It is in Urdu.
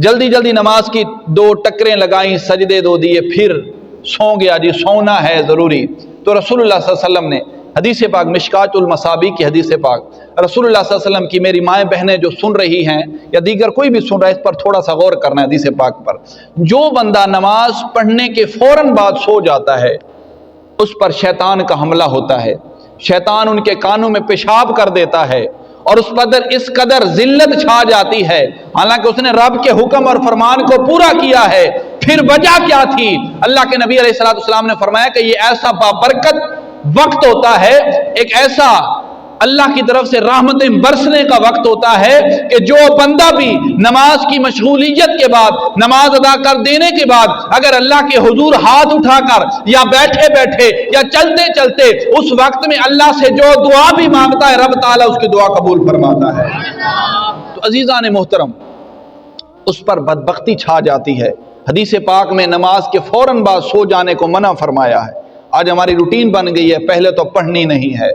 جلدی جلدی نماز کی 2 ٹکریں لگائیں، سجدے 2 دیے، پھر سو گیا جی، سونا ہے ضروری۔ تو رسول اللہ صلی اللہ علیہ وسلم نے حدیث پاک مشکات المصابی کی حدیث پاک، رسول اللہ صلی اللہ علیہ وسلم کی، میری مائیں بہنیں جو سن رہی ہیں یا دیگر کوئی بھی سن رہا ہے، اس پر تھوڑا سا غور کرنا ہے حدیث پاک پر۔ جو بندہ نماز پڑھنے کے فوراً بعد سو جاتا ہے اس پر شیطان کا حملہ ہوتا ہے، شیطان ان کے کانوں میں پیشاب کر دیتا ہے اور اس قدر ذلت چھا جاتی ہے، حالانکہ اس نے رب کے حکم اور فرمان کو پورا کیا ہے۔ پھر وجہ کیا تھی؟ اللہ کے نبی علیہ السلام نے فرمایا کہ یہ ایسا بابرکت وقت ہوتا ہے، ایک ایسا اللہ کی طرف سے رحمتیں برسنے کا وقت ہوتا ہے کہ جو بندہ بھی نماز کی مشغولیت کے بعد، نماز ادا کر دینے کے بعد اگر اللہ کے حضور ہاتھ اٹھا کر یا بیٹھے بیٹھے یا چلتے چلتے اس وقت میں اللہ سے جو دعا بھی مانگتا ہے، رب تعالیٰ اس کی دعا قبول فرماتا ہے۔ تو عزیزان محترم، اس پر بدبختی چھا جاتی ہے۔ حدیث پاک میں نماز کے فوراً بعد سو جانے کو منع فرمایا ہے۔ آج ہماری روٹین بن گئی ہے، پہلے تو پڑھنی نہیں ہے۔